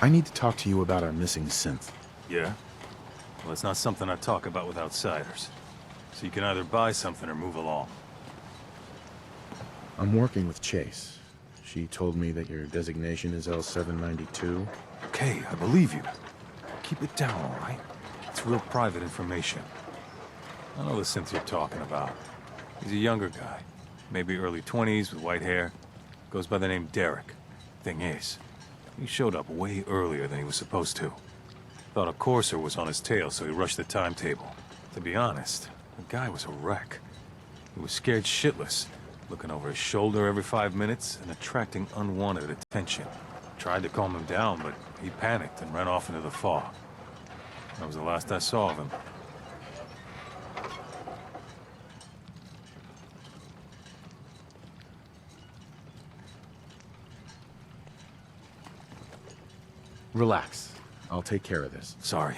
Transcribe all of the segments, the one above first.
I need to talk to you about our missing synth. Yeah? Well, it's not something I talk about with outsiders. So you can either buy something or move along. I'm working with Chase. She told me that your designation is L792. Okay, I believe you. Keep it down, all right? It's real private information. I know the synth you're talking about. He's a younger guy. Maybe early 20s with white hair. Goes by the name Derek. Thing is, he showed up way earlier than he was supposed to. Thought a courser was on his tail, so he rushed the timetable. To be honest, the guy was a wreck. He was scared shitless, looking over his shoulder every 5 minutes and attracting unwanted attention. Tried to calm him down, but he panicked and ran off into the fog. That was the last I saw of him. Relax. I'll take care of this. Sorry.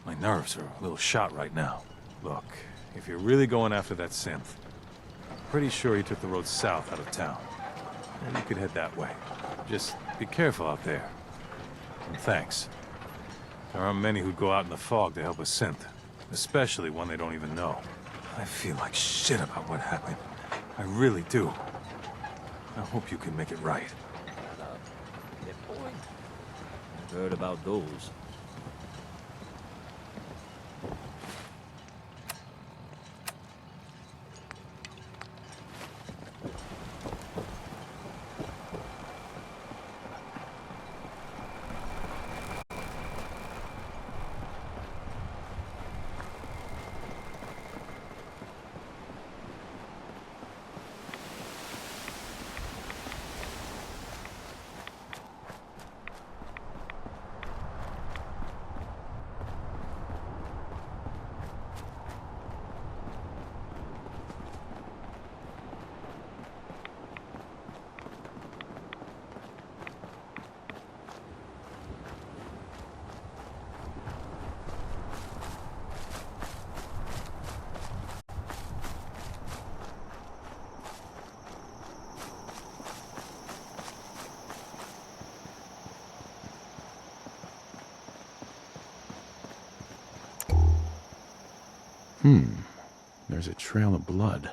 My nerves are a little shot right now. Look, if you're really going after that synth, I'm pretty sure he took the road south out of town. Maybe you could head that way. Just be careful out there. And thanks. There aren't many who'd go out in the fog to help a synth, especially one they don't even know. I feel like shit about what happened. I really do. I hope you can make it right. Heard about those. There's a trail of blood.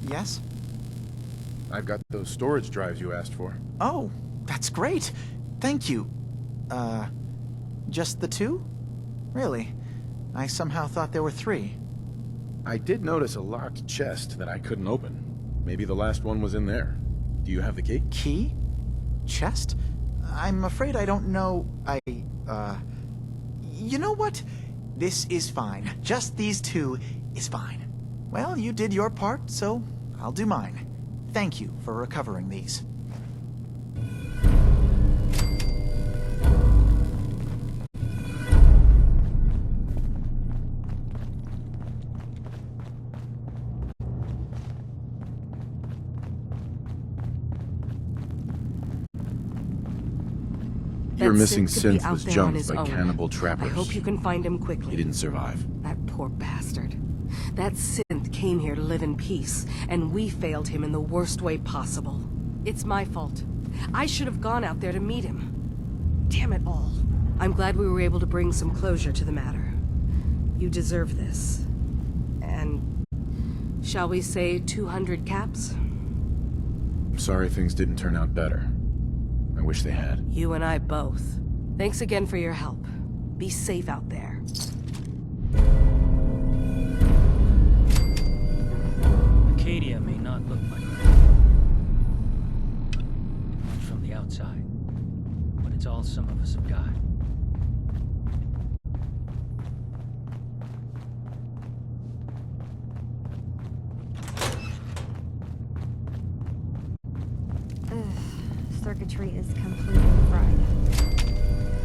Yes? I've got those storage drives you asked for. Oh, that's great. Thank you. Just the two? Really? I somehow thought there were three. I did notice a locked chest that I couldn't open. Maybe the last one was in there. Do you have the key? Key? Chest? I'm afraid I don't know. You know what? This is fine. Just these two is fine. Well, you did your part, so I'll do mine. Thank you for recovering these. Your That missing synth could be synth out was there on jumped his by own. cannibal trappers. I hope you can find him quickly. He didn't survive. That poor bastard. That synth came here to live in peace, and we failed him in the worst way possible. It's my fault. I should have gone out there to meet him. Damn it all. I'm glad we were able to bring some closure to the matter. You deserve this. And shall we say 200 caps? I'm sorry things didn't turn out better. I wish they had. You and I both. Thanks again for your help. Be safe out there. Acadia may not look like from the outside, but it's all some of us have got. Circuitry is completely fried.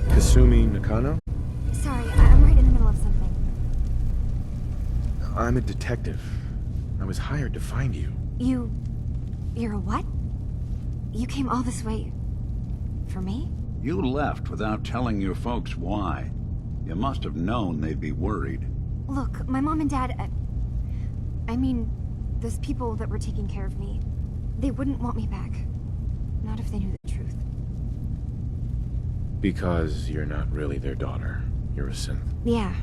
Kasumi Nakano? Sorry, I'm right in the middle of something. I'm a detective. I was hired to find you. You're a what? You came all this way... for me? You left without telling your folks why. You must have known they'd be worried. Look, my mom and dad... I mean, those people that were taking care of me, they wouldn't want me back. Not if they knew the truth. Because you're not really their daughter. You're a synth. Yeah.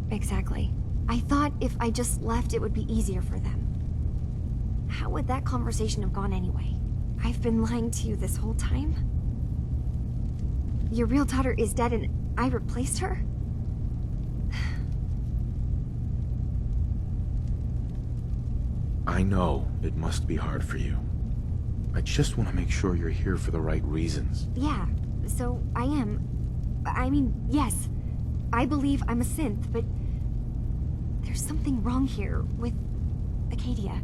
Exactly. I thought if I just left, it would be easier for them. How would that conversation have gone anyway? I've been lying to you this whole time? Your real daughter is dead and I replaced her? I know it must be hard for you. I just want to make sure you're here for the right reasons. Yeah, so I am. I mean, yes. I believe I'm a synth, but... there's something wrong here with... Acadia.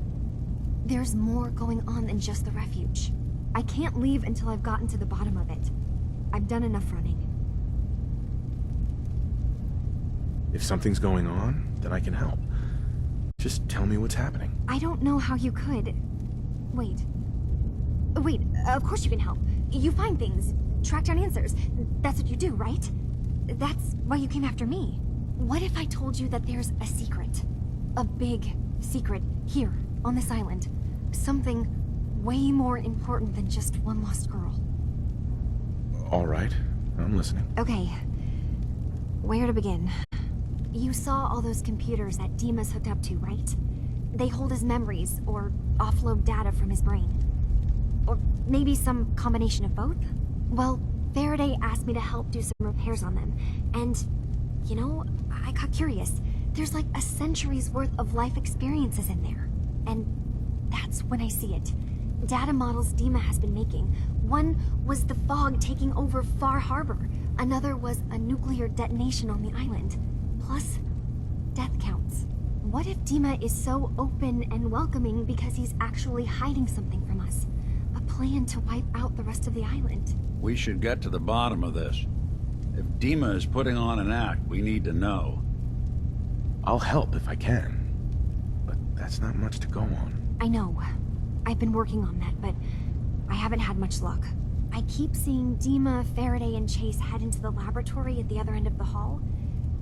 There's more going on than just the refuge. I can't leave until I've gotten to the bottom of it. I've done enough running. If something's going on, then I can help. Just tell me what's happening. I don't know how you could... Wait, of course you can help. You find things, track down answers. That's what you do, right? That's why you came after me. What if I told you that there's a secret? A big secret here, on this island. Something way more important than just one lost girl. All right, I'm listening. Okay. Where to begin? You saw all those computers that Dima's hooked up to, right? They hold his memories, or offload data from his brain. Or maybe some combination of both? Well, Faraday asked me to help do some repairs on them, and, you know, I got curious. There's like a century's worth of life experiences in there. And that's when I see it. Data models Dima has been making. One was the fog taking over Far Harbor. Another was a nuclear detonation on the island. Plus, death counts. What if Dima is so open and welcoming because he's actually hiding something from us? A plan to wipe out the rest of the island. We should get to the bottom of this. If Dima is putting on an act, we need to know. I'll help if I can. But that's not much to go on. I know. I've been working on that, but I haven't had much luck. I keep seeing Dima, Faraday, and Chase head into the laboratory at the other end of the hall.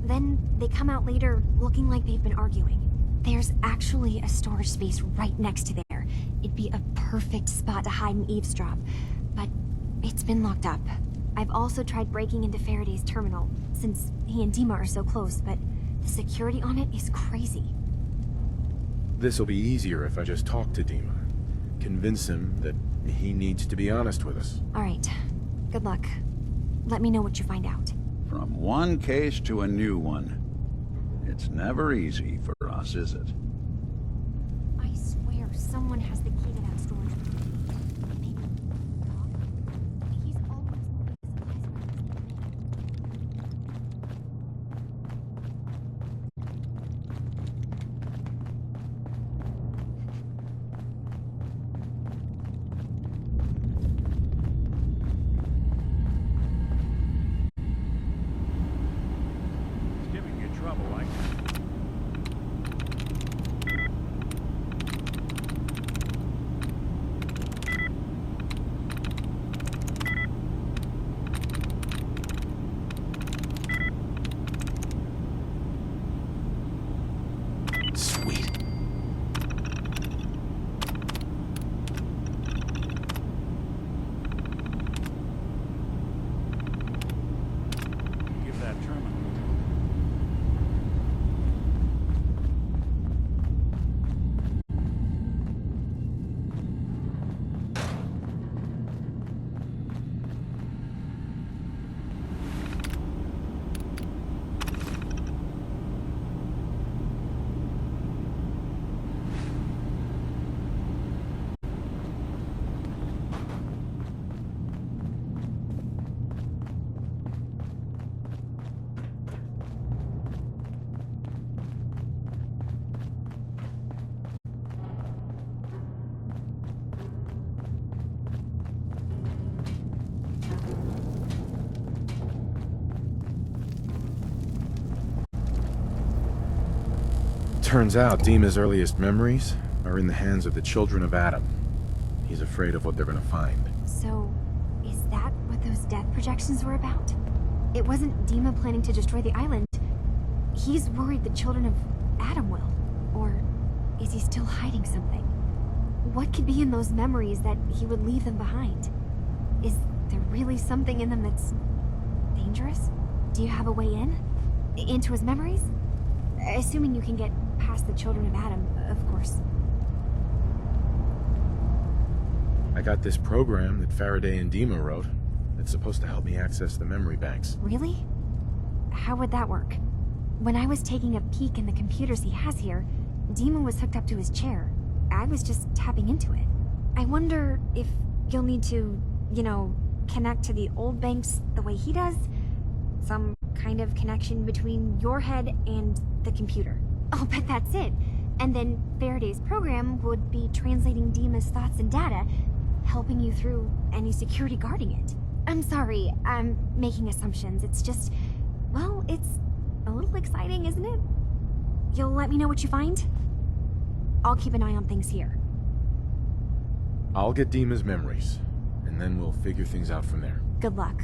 Then they come out later looking like they've been arguing. There's actually a storage space right next to there. It'd be a perfect spot to hide and eavesdrop, but it's been locked up. I've also tried breaking into Faraday's terminal, since he and Dima are so close, but the security on it is crazy. This'll be easier if I just talk to Dima. Convince him that he needs to be honest with us. All right. Good luck. Let me know what you find out. From one case to a new one. It's never easy for us, is it? I swear someone has the key to that storage room. Maybe Doc? He's always moving supplies around. Giving you trouble, like. Sweet. Give that terminal. Turns out Dima's earliest memories are in the hands of the children of Adam. He's afraid of what they're gonna find. So, is that what those death projections were about? It wasn't Dima planning to destroy the island. He's worried the children of Adam will. Or is he still hiding something? What could be in those memories that he would leave them behind? Is there really something in them that's dangerous? Do you have a way in? Into his memories? Assuming you can get past the children of Adam, of course. I got this program that Faraday and Dima wrote. It's supposed to help me access the memory banks. Really? How would that work? When I was taking a peek in the computers he has here, Dima was hooked up to his chair. I was just tapping into it. I wonder if you'll need to, connect to the old banks the way he does? Some kind of connection between your head and the computer. I'll bet that's it. And then Faraday's program would be translating Dima's thoughts and data, helping you through any security guarding it. I'm sorry, I'm making assumptions. It's just, well, it's a little exciting, isn't it? You'll let me know what you find? I'll keep an eye on things here. I'll get Dima's memories, and then we'll figure things out from there. Good luck.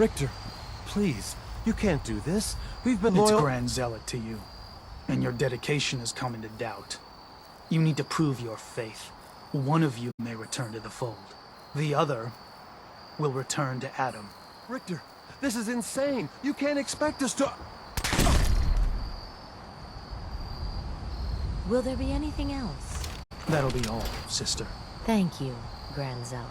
Richter, please, you can't do this. We've been It's loyal... Grand Zealot to you, and your dedication has come into doubt. You need to prove your faith. One of you may return to the fold. The other will return to Adam. Richter, this is insane. You can't expect us to... Will there be anything else? That'll be all, sister. Thank you, Grand Zealot.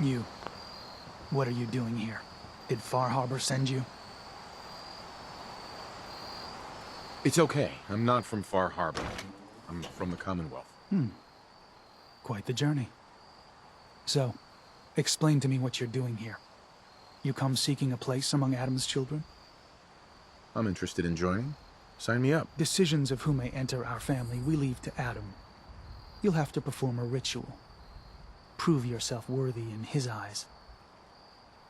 You. What are you doing here? Did Far Harbor send you? It's okay. I'm not from Far Harbor. I'm from the Commonwealth. Quite the journey. So, explain to me what you're doing here. You come seeking a place among Adam's children? I'm interested in joining. Sign me up. Decisions of who may enter our family we leave to Adam. You'll have to perform a ritual. Prove yourself worthy in his eyes.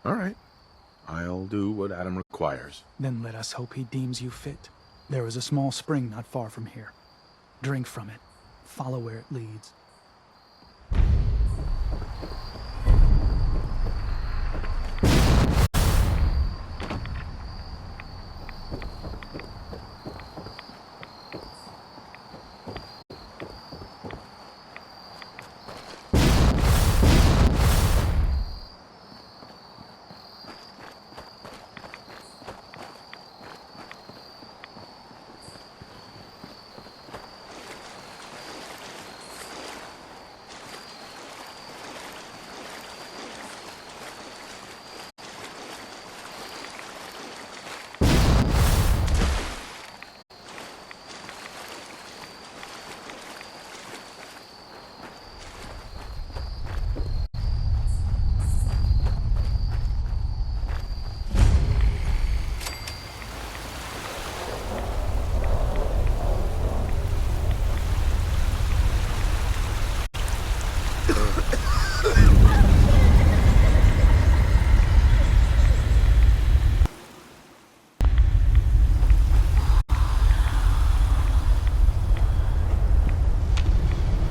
All right. I'll do what Adam requires. Then let us hope he deems you fit. There is a small spring not far from here. Drink from it. Follow where it leads.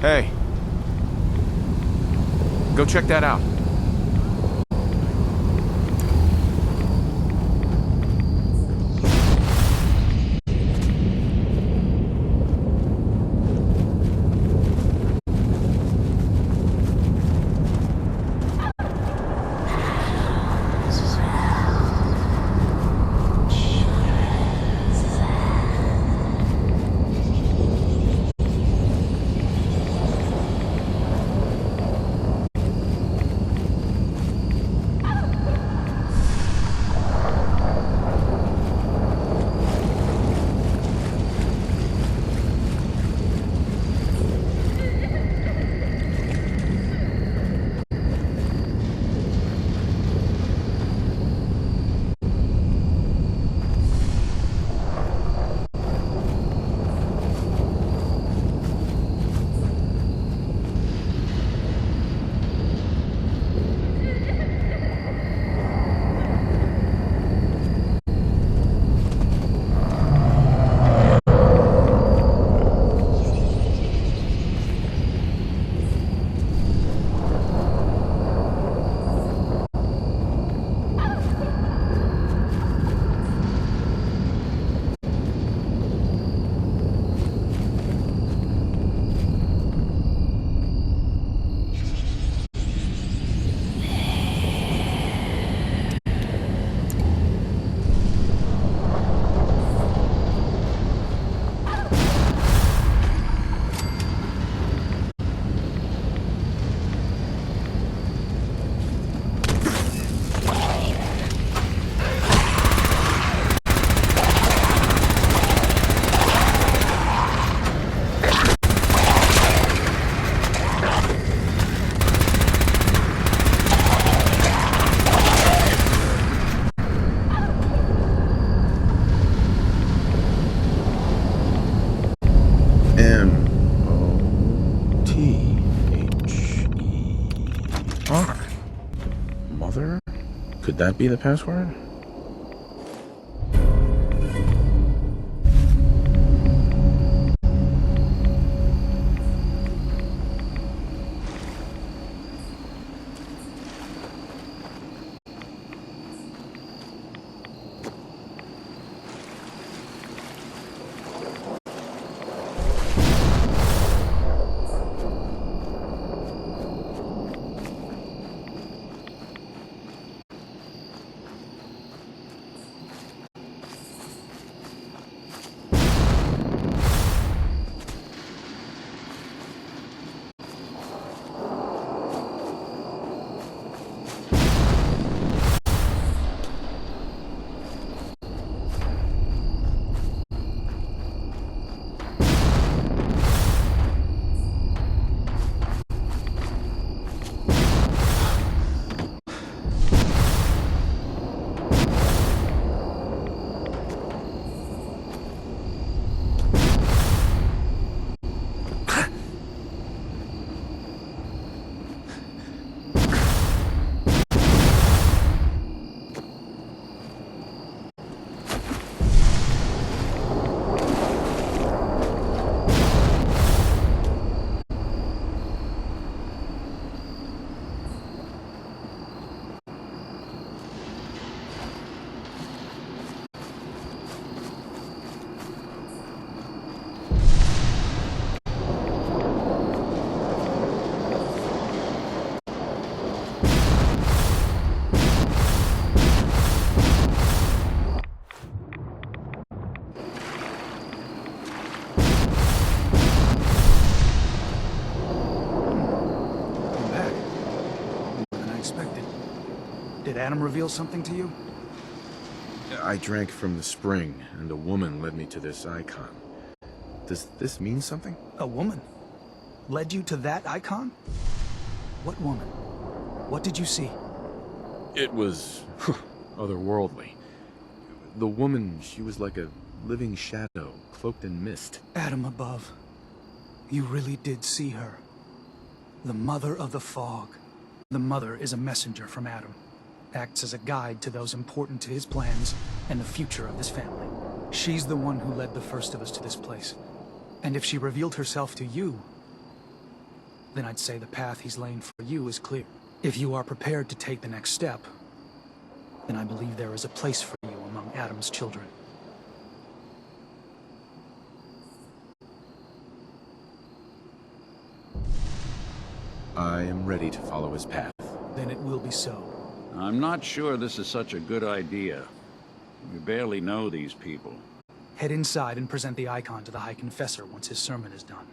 Hey. Go check that out. Mother? Could that be the password? Did Adam reveal something to you? I drank from the spring, and a woman led me to this icon. Does this mean something? A woman? Led you to that icon? What woman? What did you see? It was otherworldly. The woman, she was like a living shadow, cloaked in mist. Adam above. You really did see her. The Mother of the Fog. The Mother is a messenger from Adam. Acts as a guide to those important to his plans and the future of this family. She's the one who led the first of us to this place. And if she revealed herself to you, then I'd say the path he's laying for you is clear. If you are prepared to take the next step, then I believe there is a place for you among Adam's children. I am ready to follow his path. Then it will be so. I'm not sure this is such a good idea. We barely know these people. Head inside and present the icon to the High Confessor once his sermon is done.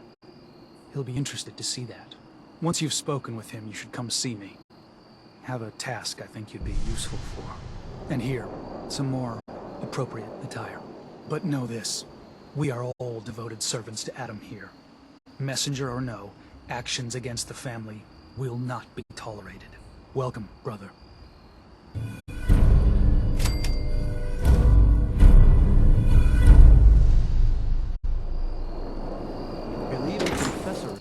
He'll be interested to see that. Once you've spoken with him, you should come see me. Have a task I think you'd be useful for. And here, some more appropriate attire. But know this, we are all devoted servants to Adam here. Messenger or no, actions against the family will not be tolerated. Welcome, brother. Believe in Confessor.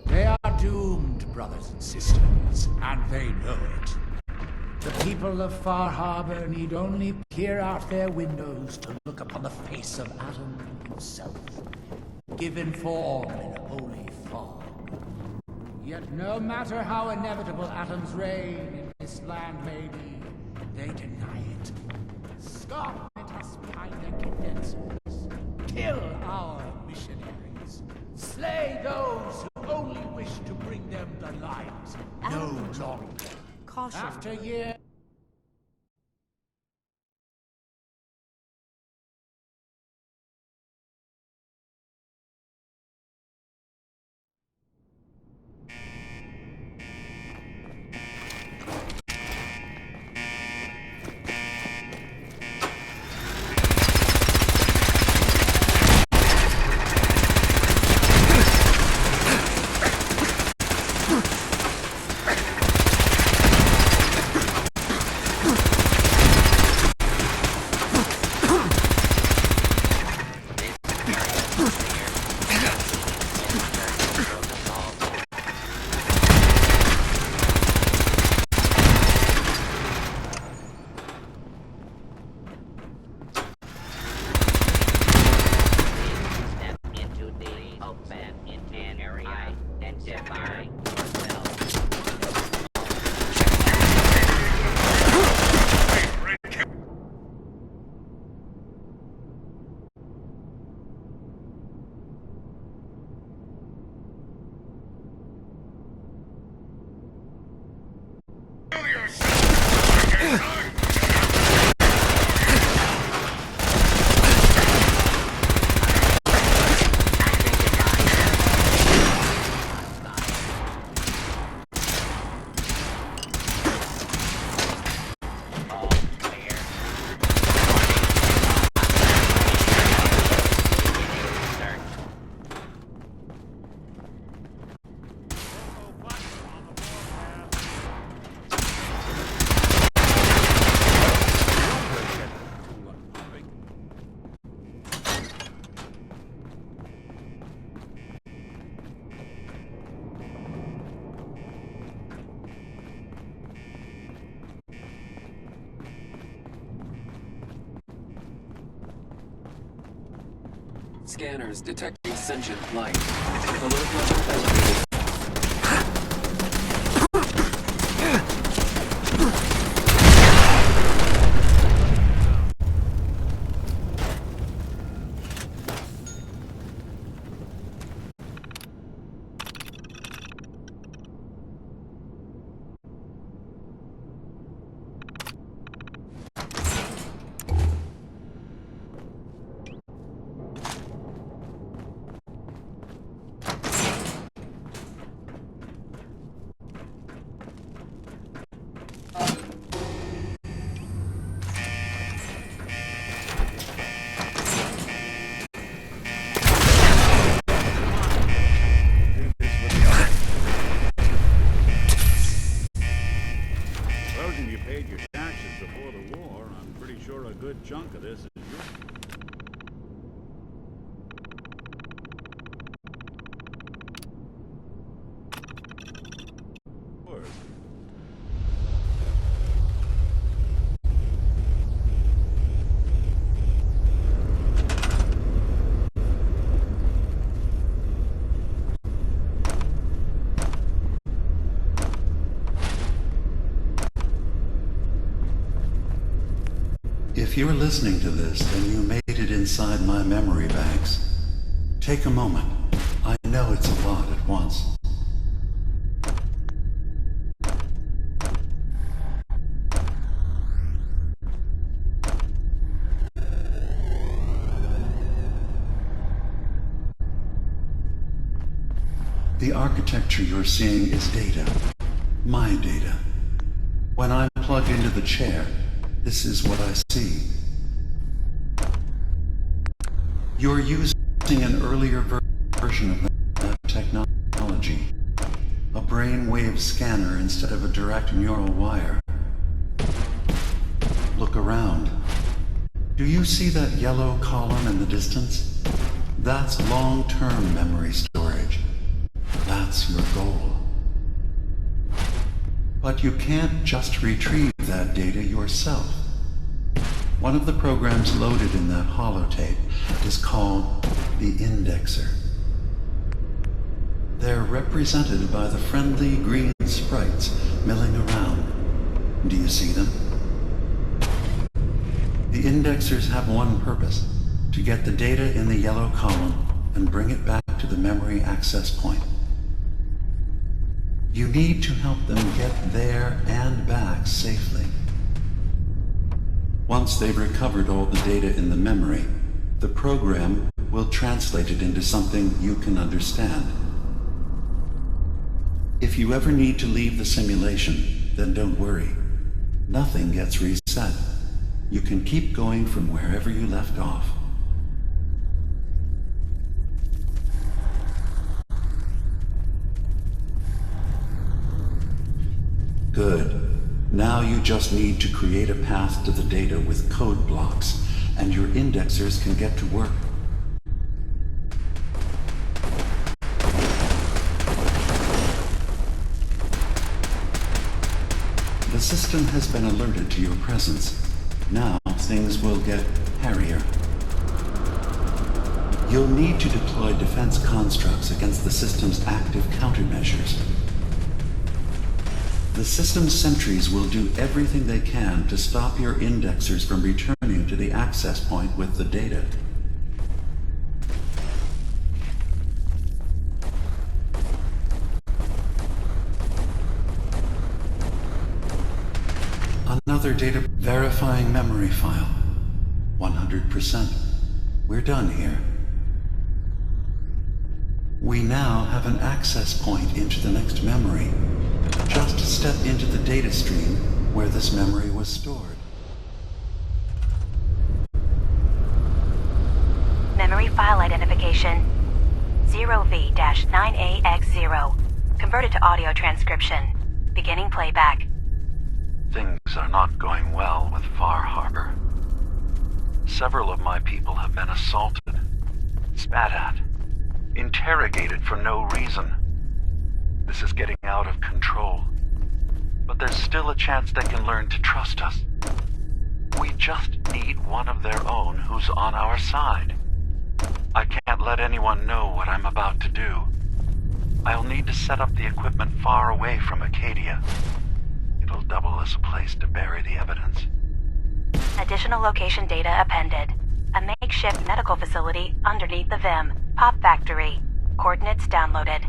They are doomed, brothers and sisters, and they know it. The people of Far Harbor need only peer out their windows to look upon the face of Adam himself, given form in holy fog. Yet no matter how inevitable Adam's reign in this land may be, they deny it. Scoff at us behind their condensers. Kill our missionaries. Slay those who only wish to bring them the light. No longer. Caution. After years. Scanners detecting sentient life. Alert level elevated. pretty sure a good chunk of this is yours. If you're listening to this, then you made it inside my memory banks. Take a moment. I know it's a lot at once. The architecture you're seeing is data. My data. When I plug into the chair, this is what I see. You're using an earlier version of that technology. A brainwave scanner instead of a direct neural wire. Look around. Do you see that yellow column in the distance? That's long-term memory storage. That's your goal. But you can't just retrieve that data yourself. One of the programs loaded in that holotape is called the Indexer. They're represented by the friendly green sprites milling around. Do you see them? The Indexers have one purpose: to get the data in the yellow column and bring it back to the memory access point. You need to help them get there and back safely. Once they've recovered all the data in the memory, the program will translate it into something you can understand. If you ever need to leave the simulation, then don't worry. Nothing gets reset. You can keep going from wherever you left off. Good. Now you just need to create a path to the data with code blocks, and your indexers can get to work. The system has been alerted to your presence. Now things will get hairier. You'll need to deploy defense constructs against the system's active countermeasures. The system's sentries will do everything they can to stop your indexers from returning to the access point with the data. Another data verifying memory file. 100%. We're done here. We now have an access point into the next memory. Just step into the data stream where this memory was stored. Memory file identification 0V-9AX0. Converted to audio transcription. Beginning playback. Things are not going well with Far Harbor. Several of my people have been assaulted, spat at, interrogated for no reason. This is getting out of control. But there's still a chance they can learn to trust us. We just need one of their own who's on our side. I can't let anyone know what I'm about to do. I'll need to set up the equipment far away from Acadia. It'll double as a place to bury the evidence. Additional location data appended. A makeshift medical facility underneath the VIM. Pop Factory. Coordinates downloaded.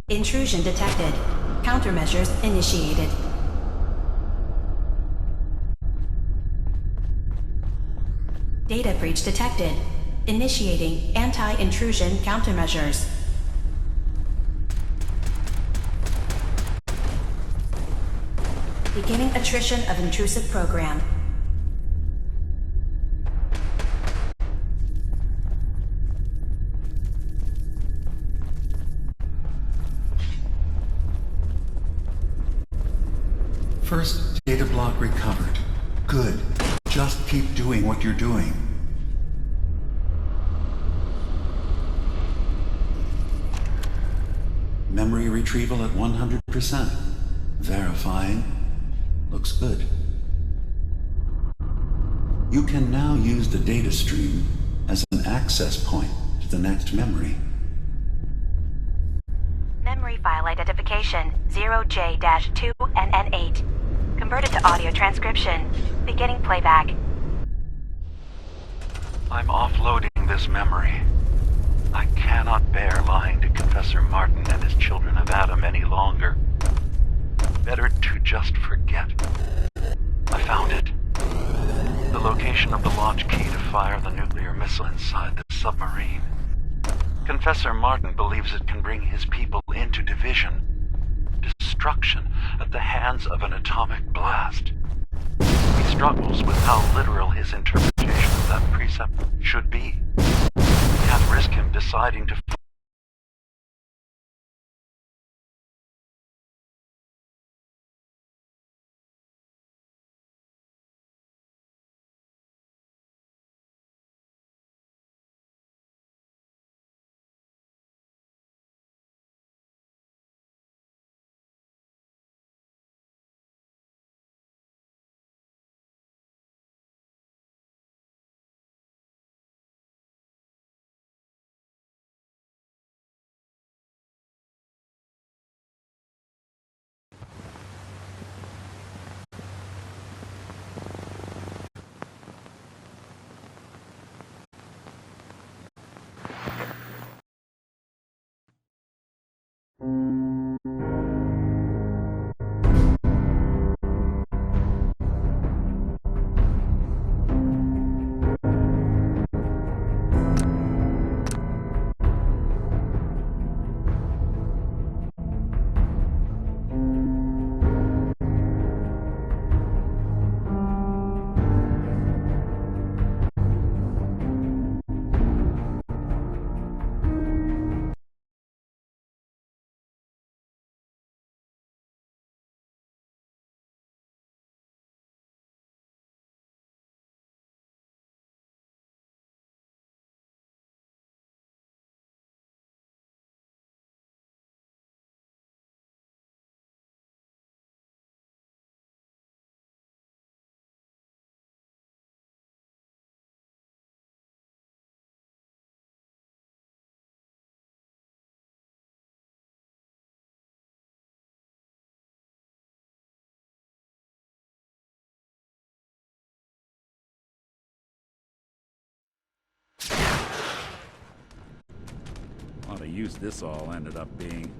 Intrusion detected. Countermeasures initiated. Data breach detected. Initiating anti-intrusion countermeasures. Beginning attrition of intrusive program. First data block recovered. Good. Just keep doing what you're doing. Memory retrieval at 100%. Verifying. Looks good. You can now use the data stream as an access point to the next memory. Memory file identification 0J-2NN8. Converted to audio transcription. Beginning playback. I'm offloading this memory. I cannot bear lying to Confessor Martin and his children of Adam any longer. Better to just forget. I found it. The location of the launch key to fire the nuclear missile inside the submarine. Confessor Martin believes it can bring his people into division. Destruction at the hands of an atomic blast. He struggles with how literal his interpretation of that precept should be. Can't risk him deciding to What a use this all ended up being.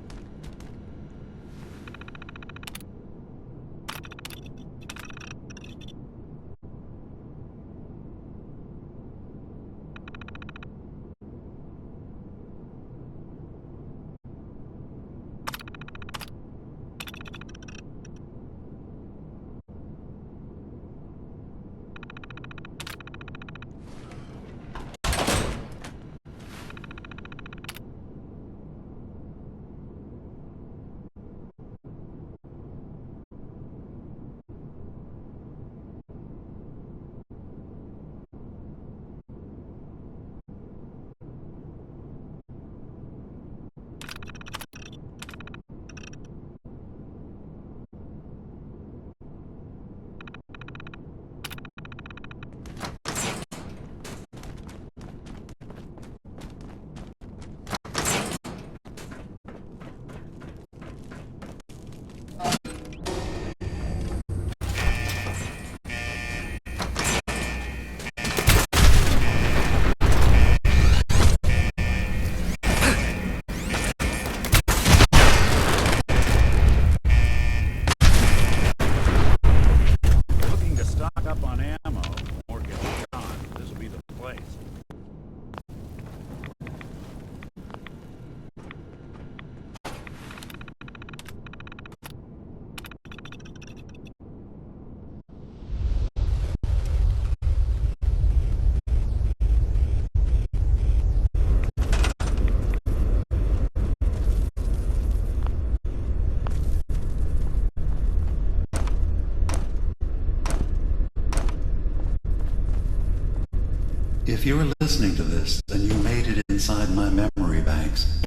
If you're listening to this, then you made it inside my memory banks.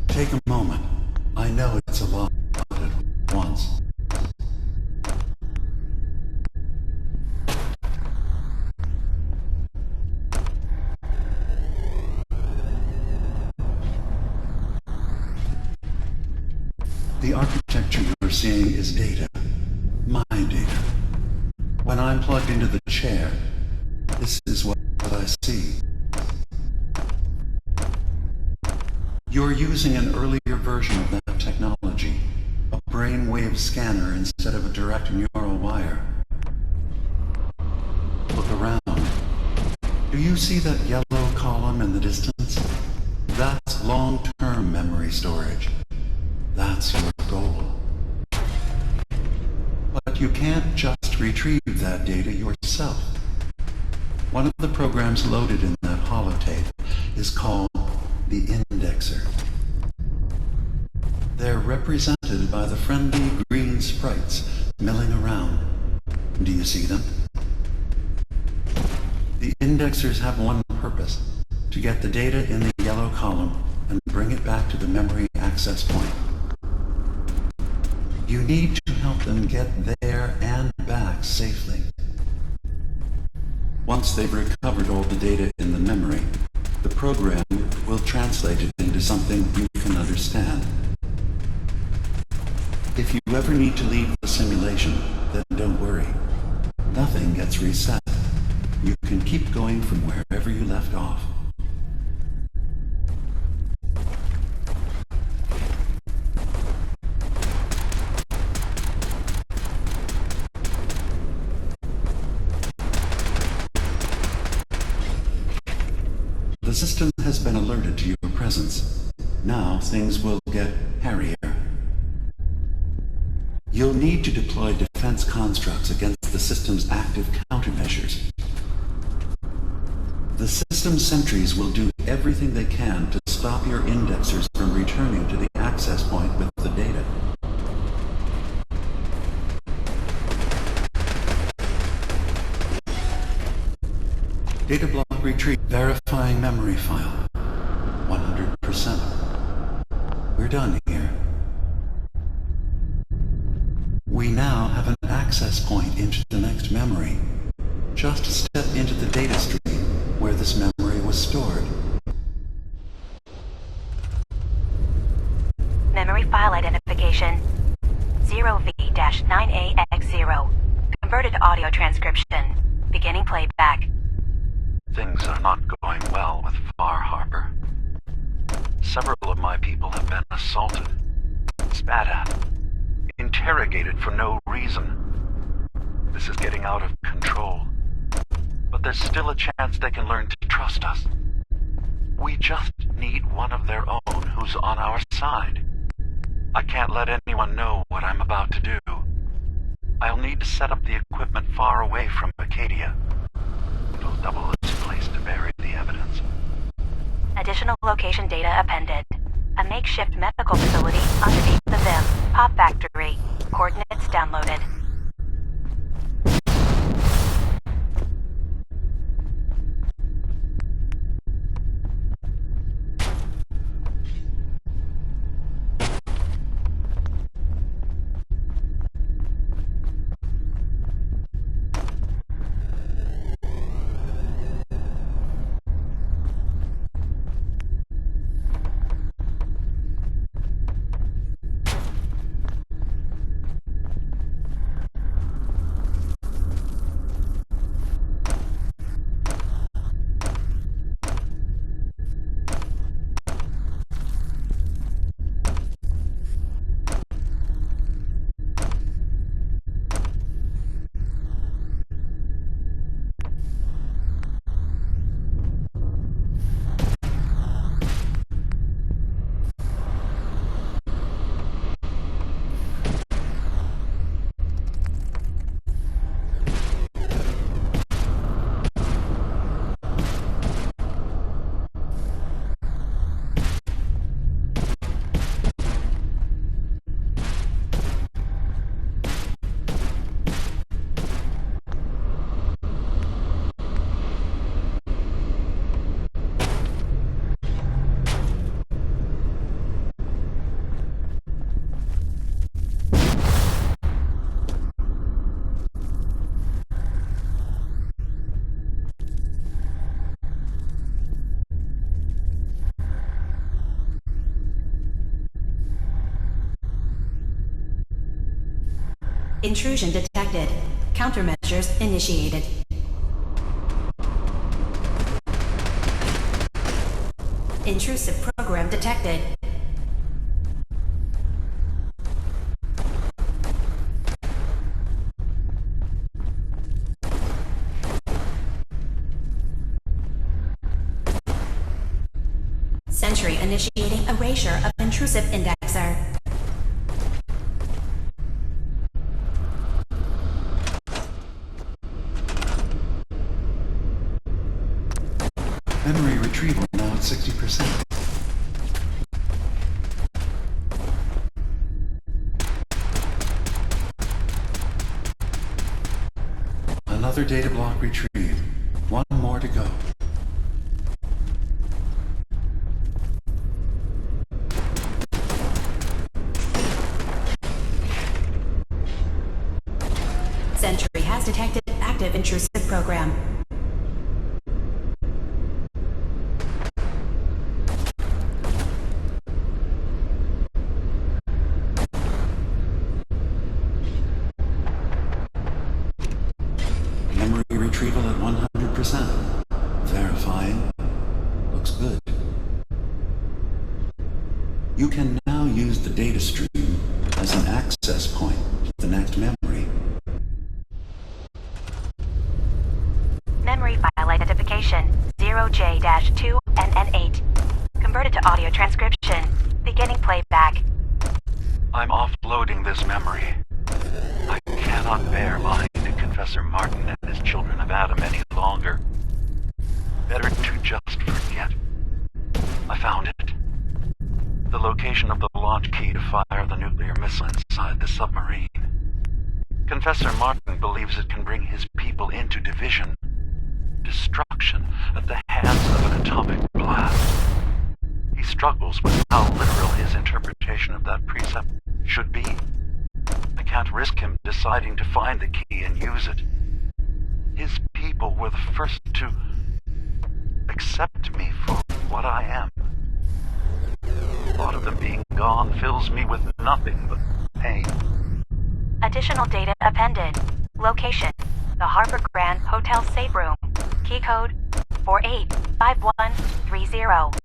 Take a moment. I know it's a lot at once. The architecture you're seeing is data. My data. When I'm plugged into the chair, this is what I see. You're using an earlier version of that technology, a brainwave scanner instead of a direct neural wire. Look around. Do you see that yellow column in the distance? That's long-term memory storage. That's your goal. But you can't just retrieve that data yourself. One of the programs loaded in that holotape is called the Indexer. They're represented by the friendly green sprites milling around. Do you see them? The Indexers have one purpose: to get the data in the yellow column and bring it back to the memory access point. You need to help them get there and back safely. Once they've recovered all the data in the memory, the program will translate it into something you can understand. If you ever need to leave the simulation, then don't worry. Nothing gets reset. You can keep going from wherever you left off. The system has been alerted to your presence. Now things will get hairier. You'll need to deploy defense constructs against the system's active countermeasures. The system's sentries will do everything they can to stop your indexers from returning to the access point with the data. Data block retrieve. Verifying memory file. 100%. We're done here. We now have an access point into the next memory. Just step into the data stream where this memory was stored. Memory file identification 0V-9AX0. Converted to audio transcription. Beginning playback. Things are not going well with Far Harbor. Several of my people have been assaulted, spat at, interrogated for no reason. This is getting out of control. But there's still a chance they can learn to trust us. We just need one of their own who's on our side. I can't let anyone know what I'm about to do. I'll need to set up the equipment far away from Acadia. It'll double as a place to bury the evidence. Additional location data appended. A makeshift medical facility underneath the VIM. Pop factory. Coordinates downloaded. Intrusion detected. Countermeasures initiated. Intrusive program detected. Sentry initiating erasure of intrusive indexer. Memory retrieval now at 60%. Another data block retrieved. One more to go. Sentry has detected active intrusive program. Memory retrieval at 100%. Verifying. Looks good. You can now use the data stream as an access point to the next memory. Memory file identification 0J-2NN8. Converted to audio transcription. Beginning playback. I'm offloading this memory. I cannot bear lying to Confessor Martin and his children of Adam any longer. Better to just forget. I found it. The location of the launch key to fire the nuclear missile inside the submarine. Confessor Martin believes it can bring his people into division. Destruction at the hands of an atomic blast. He struggles with how literal his interpretation of that precept should be. I can't risk him deciding to find the key and use it. His people were the first to accept me for what I am. The thought of them being gone fills me with nothing but pain. Additional data appended. Location: the Harbor Grand Hotel safe room. Key code 485130.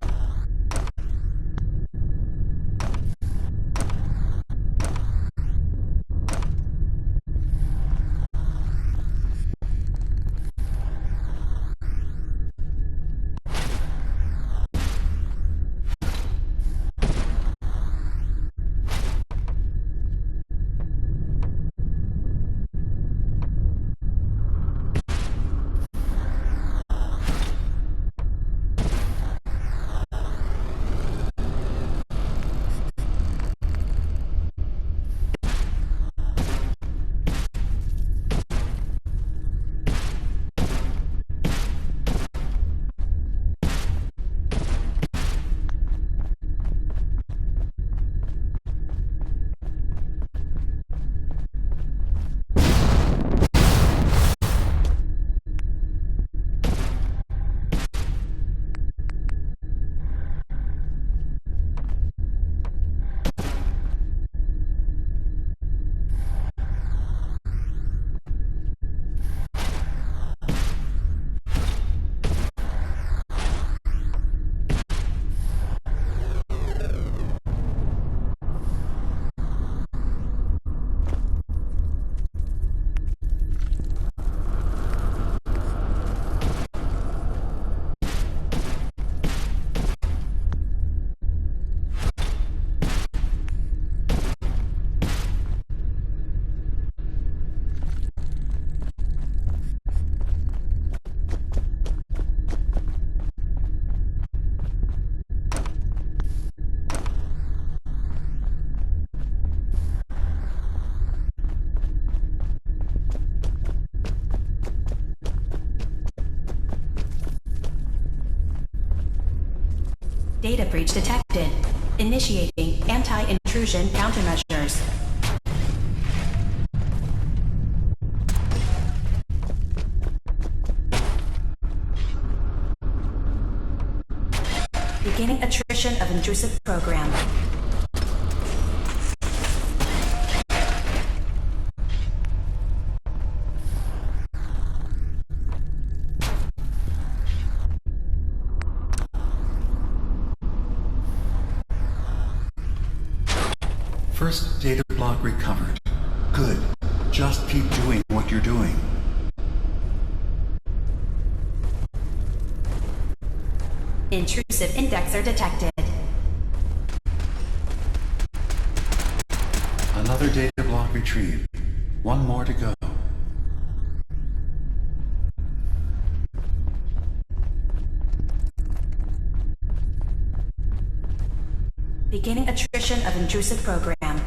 Data breach detected. Initiating anti-intrusion countermeasures. Beginning attrition of intrusive program. First data block recovered. Good. Just keep doing what you're doing. Intrusive indexer detected. Another data block retrieved. One more to go. Beginning attrition of intrusive program.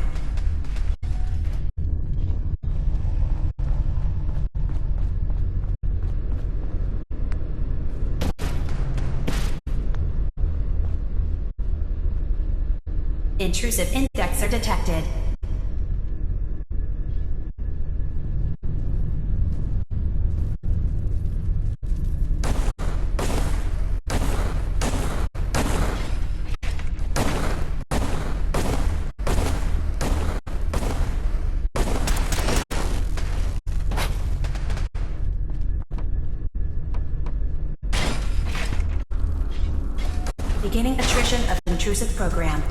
Intrusive indexer detected. Beginning attrition of intrusive program.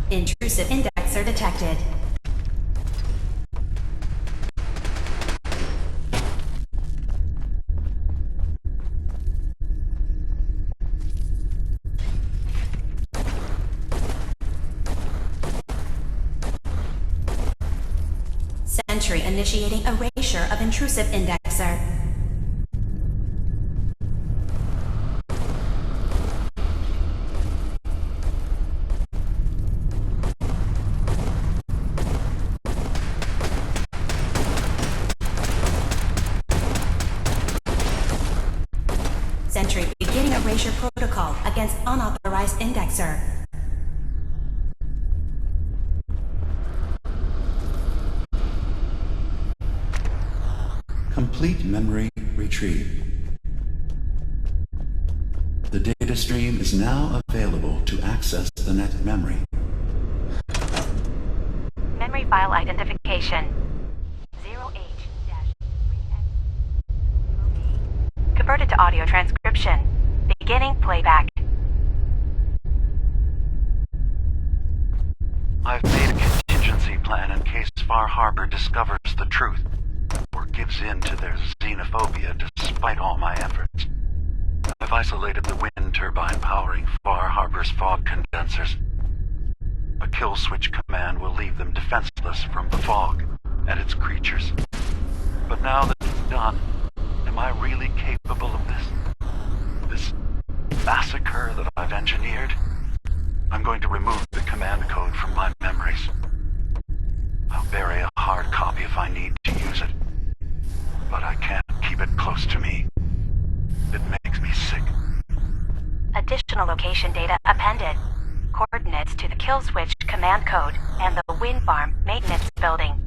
Intrusive indexer detected. Sentry initiating erasure of intrusive indexer. Sentry beginning erasure protocol against unauthorized indexer. Complete memory retrieved. The data stream is now available to access the net memory. Memory file identification 0H-3X. Converted to audio transcription. Beginning playback. I've made a contingency plan in case Far Harbor discovers the truth, or gives in to their xenophobia despite all my efforts. I've isolated the wind turbine powering Far Harbor's fog condensers. A kill switch command will leave them defenseless from the fog and its creatures. But now that it's done, am I really capable of this? This massacre that I've engineered? I'm going to remove the command code from my memories. I'll bury a hard copy if I need to use it. But I can't keep it close to me. It makes me sick. Additional location data appended. Coordinates to the kill switch command code and the wind farm maintenance building.